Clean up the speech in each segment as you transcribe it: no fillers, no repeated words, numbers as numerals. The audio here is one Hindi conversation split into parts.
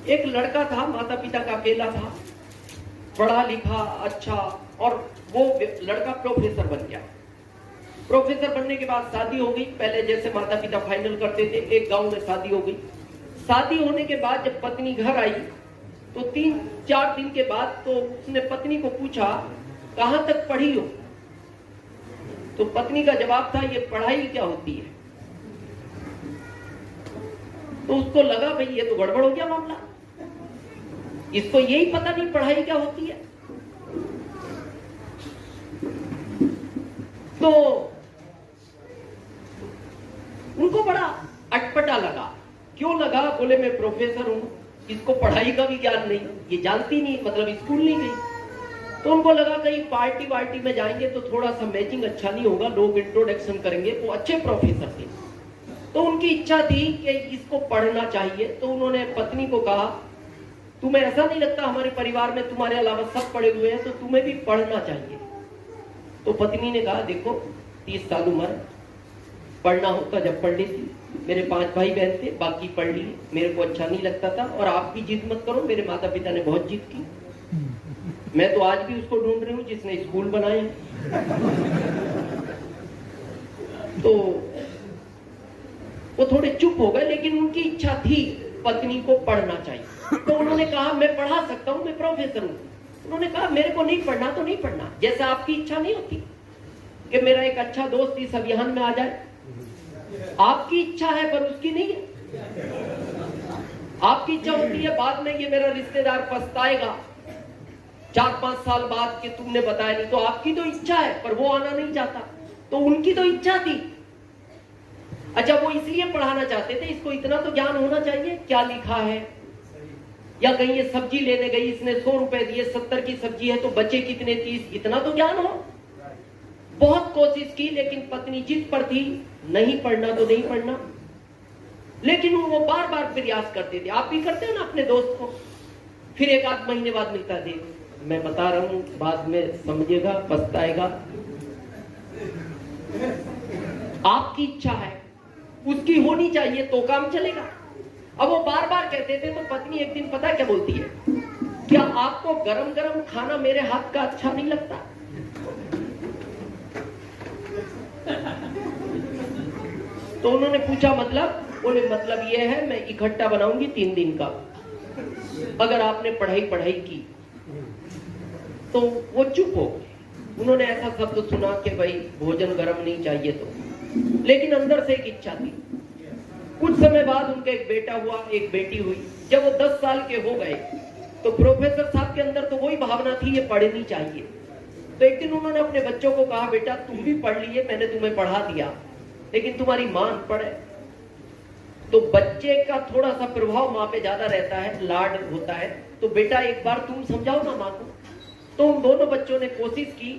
एक लड़का था, माता पिता का अकेला था, पढ़ा लिखा अच्छा, और वो लड़का प्रोफेसर बन गया। प्रोफेसर बनने के बाद शादी हो गई। पहले जैसे माता पिता फाइनल करते थे, एक गांव में शादी हो गई। शादी होने के बाद जब पत्नी घर आई तो 3-4 दिन के बाद तो उसने पत्नी को पूछा, कहां तक पढ़ी हो? तो पत्नी का जवाब था, ये पढ़ाई क्या होती है? तो उसको लगा भाई ये तो गड़बड़ हो गया मामला, इसको यही पता नहीं पढ़ाई क्या होती है। तो उनको बड़ा अटपटा लगा। क्यों लगा? बोले मैं प्रोफेसर हूं, इसको पढ़ाई का भी ज्ञान नहीं, ये जानती नहीं, मतलब स्कूल नहीं गई। तो उनको लगा कहीं पार्टी वार्टी में जाएंगे तो थोड़ा सा मैचिंग अच्छा नहीं होगा, लोग इंट्रोडक्शन करेंगे। वो अच्छे प्रोफेसर थे, तो उनकी इच्छा थी कि इसको पढ़ना चाहिए। तो उन्होंने पत्नी को कहा, तुम्हें ऐसा नहीं लगता हमारे परिवार में तुम्हारे अलावा सब पढ़े हुए हैं, तो तुम्हें भी पढ़ना चाहिए? तो पत्नी ने कहा, देखो 30 साल उम्र, पढ़ना होता जब पढ़ लेती। मेरे 5 भाई बहन थे, बाकी पढ़ लिए, मेरे को अच्छा नहीं लगता था। और आप भी जिद मत करो, मेरे माता पिता ने बहुत जिद की। मैं तो आज भी उसको ढूंढ रही हूँ जिसने स्कूल बनाए। तो वो थोड़े चुप हो गए, लेकिन उनकी इच्छा थी पत्नी को पढ़ना चाहिए। तो उन्होंने कहा, मैं पढ़ा सकता हूं, मैं प्रोफेसर हूं। उन्होंने कहा, मेरे को नहीं पढ़ना तो नहीं पढ़ना, जैसा आपकी इच्छा नहीं होती कि मेरा एक अच्छा दोस्त इस अभियान में आ जाए। आपकी इच्छा है पर उसकी नहीं है। आपकी इच्छा होती है बाद में ये मेरा रिश्तेदार पछताएगा 4-5 साल बाद कि तुमने बताया नहीं। तो आपकी तो इच्छा है पर वो आना नहीं चाहता। तो उनकी तो इच्छा थी। अच्छा, वो इसलिए पढ़ाना चाहते थे, इसको इतना तो ज्ञान होना चाहिए क्या लिखा है। या कहीं ये सब्जी लेने गई, इसने 100 रुपए दिए, 70 की सब्जी है तो बचे कितने? 30। इतना तो ज्ञान हो। बहुत कोशिश की, लेकिन पत्नी जिद पर थी, नहीं पढ़ना तो नहीं पढ़ना। लेकिन वो बार बार प्रयास करते थे। आप भी करते हो ना अपने दोस्त को, फिर 1-8 महीने बाद मिलता, देख मैं बता रहा हूं, बाद में समझेगा, पछताएगा। आपकी इच्छा है, उसकी होनी चाहिए तो काम चलेगा। अब वो बार बार कहते थे, तो पत्नी एक दिन पता क्या बोलती है, क्या आपको गरम गरम खाना मेरे हाथ का अच्छा नहीं लगता? तो उन्होंने पूछा मतलब? बोले मतलब ये है, मैं इकट्ठा बनाऊंगी 3 दिन का, अगर आपने पढ़ाई की। तो वो चुप हो गए। उन्होंने ऐसा शब्द सुना कि भाई भोजन गरम नहीं चाहिए तो, लेकिन अंदर से एक इच्छा थी। कुछ समय बाद उनका एक बेटा हुआ, एक बेटी हुई। जब वो 10 साल के हो गए तो प्रोफेसर साहब के अंदर तो वही भावना थी, ये पढ़नी चाहिए। तो एक दिन उन्होंने अपने बच्चों को कहा, बेटा तुम भी पढ़ लिए, मैंने तुम्हें पढ़ा दिया, लेकिन तुम्हारी मां पढ़े। तो बच्चे का थोड़ा सा प्रभाव माँ पे ज्यादा रहता है, लाड होता है। तो बेटा एक बार तुम समझाओ ना माँ को। तो उन दोनों बच्चों ने कोशिश की।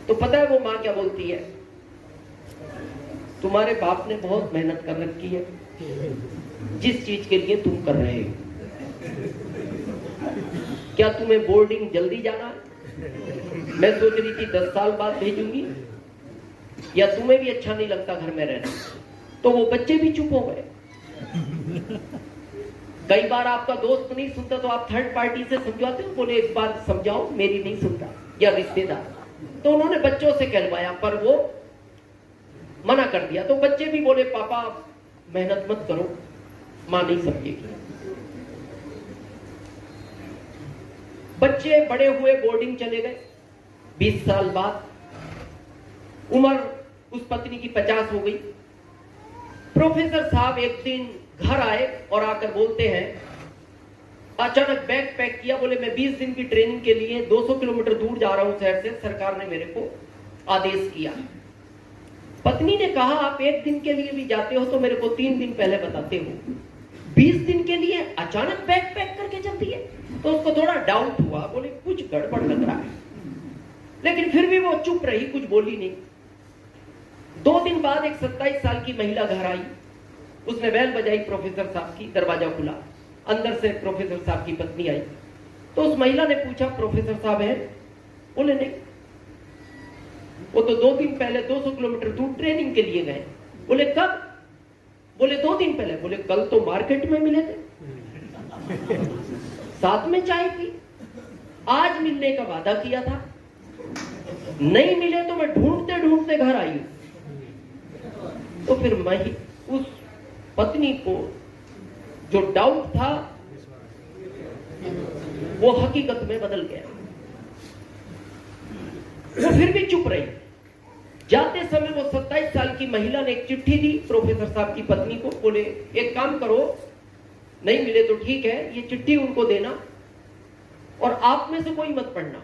तो पता है वो माँ क्या बोलती है, तुम्हारे बाप ने बहुत मेहनत कर रखी है जिस चीज के लिए तुम कर रहे हो। क्या तुम्हें बोर्डिंग जल्दी जाना है? मैं सोच रही थी 10 साल बाद भेजूंगी, या तुम्हें भी अच्छा नहीं लगता घर में रहना? तो वो बच्चे भी चुप हो गए। कई बार आपका दोस्त नहीं सुनता तो आप थर्ड पार्टी से समझाते हो, बोले एक बार समझाओ, मेरी नहीं सुनता, या रिश्तेदार। तो उन्होंने बच्चों से कहलवाया पर वो मना कर दिया। तो बच्चे भी बोले पापा मेहनत मत करो, मां नहीं समझेगी। बच्चे बड़े हुए, बोर्डिंग चले गए। 20 साल बाद उम्र उस पत्नी की 50 हो गई। प्रोफेसर साहब एक दिन घर आए और आकर बोलते हैं, अचानक बैग पैक किया, बोले मैं 20 दिन की ट्रेनिंग के लिए 200 किलोमीटर दूर जा रहा हूं शहर से, सरकार ने मेरे को आदेश किया। पत्नी ने कहा, आप 1 दिन के लिए भी जाते हो तो मेरे को 3 दिन पहले बताते हो, 20 दिन के लिए अचानक बैग पैक करके चलती है। तो उसको थोड़ा डाउट हुआ, बोले कुछ गड़बड़ लग रहा है। लेकिन फिर भी वो चुप रही, कुछ बोली नहीं। 2 दिन बाद एक 27 साल की महिला घर आई। उसने बेल बजाई प्रोफेसर साहब की, दरवाजा खुला, अंदर से प्रोफेसर साहब की पत्नी आई। तो उस महिला ने पूछा, प्रोफेसर साहब है? बोले नहीं, वो तो 2 दिन पहले 200 किलोमीटर दूर ट्रेनिंग के लिए गए। बोले कब? बोले 2 दिन पहले। बोले कल तो मार्केट में मिले थे। साथ में चाय पी, आज मिलने का वादा किया था, नहीं मिले तो मैं ढूंढते ढूंढते घर आई हूं। तो फिर मैं उस पत्नी को जो डाउट था वो हकीकत में बदल गया। वो फिर भी चुप रही। जाते समय वो 27 साल की महिला ने एक चिट्ठी दी प्रोफेसर साहब की पत्नी को, बोले एक काम करो, नहीं मिले तो ठीक है, ये चिट्ठी उनको देना और आप में से कोई मत पढ़ना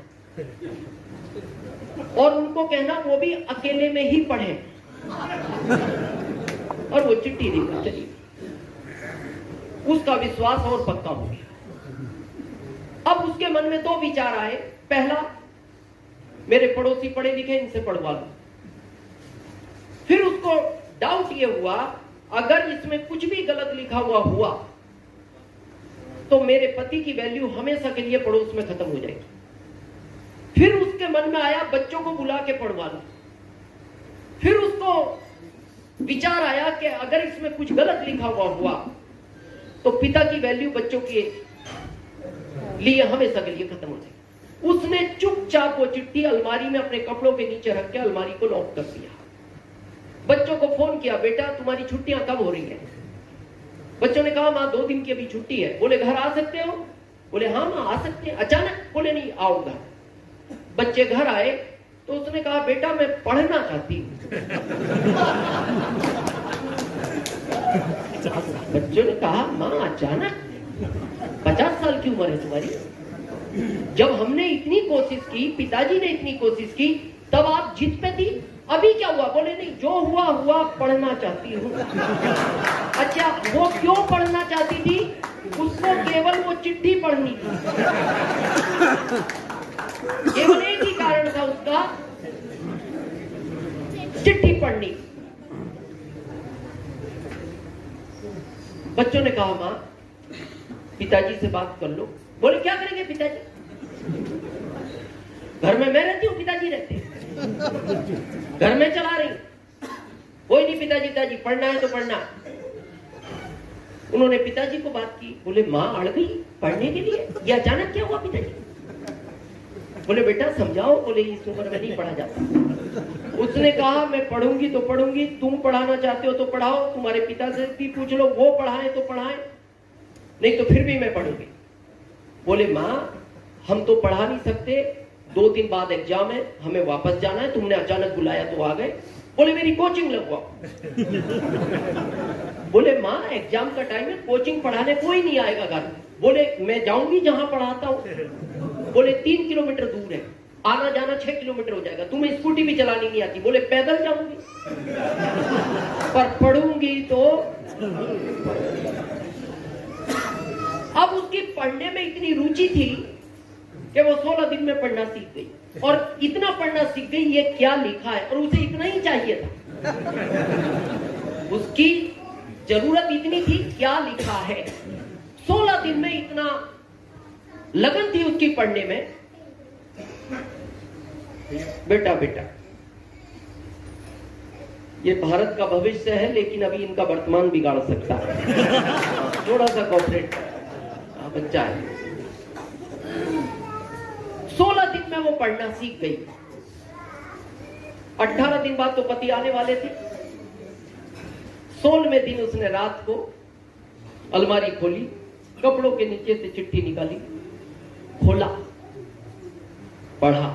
और उनको कहना वो भी अकेले में ही पढ़े। और वो चिट्ठी देकर चली। उसका विश्वास और पक्का हो गया। अब उसके मन में दो विचार आए। पहला, मेरे पड़ोसी पढ़े लिखे, इनसे पढ़वा लो। फिर उसको डाउट ये हुआ, अगर इसमें कुछ भी गलत लिखा हुआ तो मेरे पति की वैल्यू हमेशा के लिए पड़ोस में खत्म हो जाएगी। फिर उसके मन में आया, बच्चों को बुला के पढ़वा लो। फिर उसको विचार आया कि अगर इसमें कुछ गलत लिखा हुआ तो पिता की वैल्यू बच्चों के लिए हमेशा के लिए खत्म हो जाएगी। उसने चुपचाप वो चिट्ठी अलमारी में अपने कपड़ों के नीचे रख के अलमारी को लॉक कर दिया। बच्चों को फोन किया, बेटा तुम्हारी छुट्टियां कब हो रही है? बच्चों ने कहा मां 2 दिन की अभी छुट्टी है। बोले घर आ सकते हो? बोले हाँ मां आ सकते हैं। अचानक बोले नहीं, आओ घर। बच्चे घर आए तो उसने कहा बेटा मैं पढ़ना चाहती हूँ। बच्चों ने कहा मां अचानक, 50 साल की उम्र है तुम्हारी, जब हमने इतनी कोशिश की, पिताजी ने इतनी कोशिश की, तब आप जिद पे थी, अभी क्या हुआ? बोले नहीं, जो हुआ हुआ, पढ़ना चाहती हूँ। अच्छा वो क्यों पढ़ना चाहती थी? उसको केवल वो चिट्ठी पढ़नी थी। केवल एक ही कारण था उसका, चिट्ठी पढ़नी। बच्चों ने कहा मां पिताजी से बात कर लो। बोले क्या करेंगे पिताजी? घर में मैं रहती हूँ, पिताजी रहते हैं, घर में चला रही। कोई नहीं पिताजी पढ़ना है तो पढ़ना। उन्होंने पिताजी को बात की। बोले मां अड़ गई पढ़ने के लिए, ये अचानक क्या हुआ पिताजी? बोले बेटा समझाओ। बोले इस उम्र में नहीं पढ़ा जाता। उसने कहा मैं पढ़ूंगी तो पढ़ूंगी, तुम पढ़ाना चाहते हो तो पढ़ाओ, तुम्हारे पिता से भी पूछ लो, वो पढ़ाए तो पढ़ाए, नहीं तो फिर भी मैं पढ़ूंगी। बोले मां हम तो पढ़ा नहीं सकते, 2 दिन बाद एग्जाम है, हमें वापस जाना है, तुमने अचानक बुलाया तो आ गए। बोले मेरी कोचिंग लगवाओ। बोले मां एग्जाम का टाइम है, कोचिंग पढ़ाने कोई नहीं आएगा घर। बोले मैं जाऊंगी जहां पढ़ाता हूं। बोले 3 किलोमीटर दूर है, आना जाना 6 किलोमीटर हो जाएगा, तुम्हें स्कूटी भी चलानी नहीं आती। बोले पैदल जाऊंगी पर पढ़ूंगी तो। अब उसकी पढ़ने में इतनी रुचि थी कि वो 16 दिन में पढ़ना सीख गई, और इतना पढ़ना सीख गई ये क्या लिखा है, और उसे इतना ही चाहिए था। उसकी जरूरत इतनी थी क्या लिखा है। 16 दिन में इतना लगन थी उसकी पढ़ने में। बेटा ये भारत का भविष्य है, लेकिन अभी इनका वर्तमान बिगाड़ सकता है। थोड़ा सा कॉपरेट बच्चा है। 16 दिन में वो पढ़ना सीख गई। 18 दिन बाद तो पति आने वाले थे। 16वें दिन उसने रात को अलमारी खोली, कपड़ों के नीचे से चिट्ठी निकाली, खोला, पढ़ा।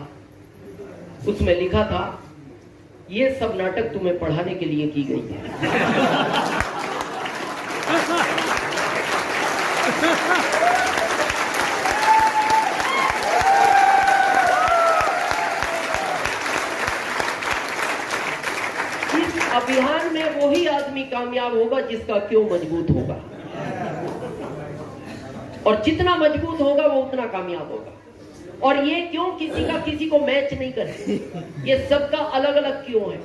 उसमें लिखा था ये सब नाटक तुम्हें पढ़ाने के लिए की गई है। अभियान में वही आदमी कामयाब होगा जिसका क्यों मजबूत होगा, और जितना मजबूत होगा वो उतना कामयाब होगा। और ये क्यों किसी का किसी को मैच नहीं करे, ये सबका अलग अलग क्यों है।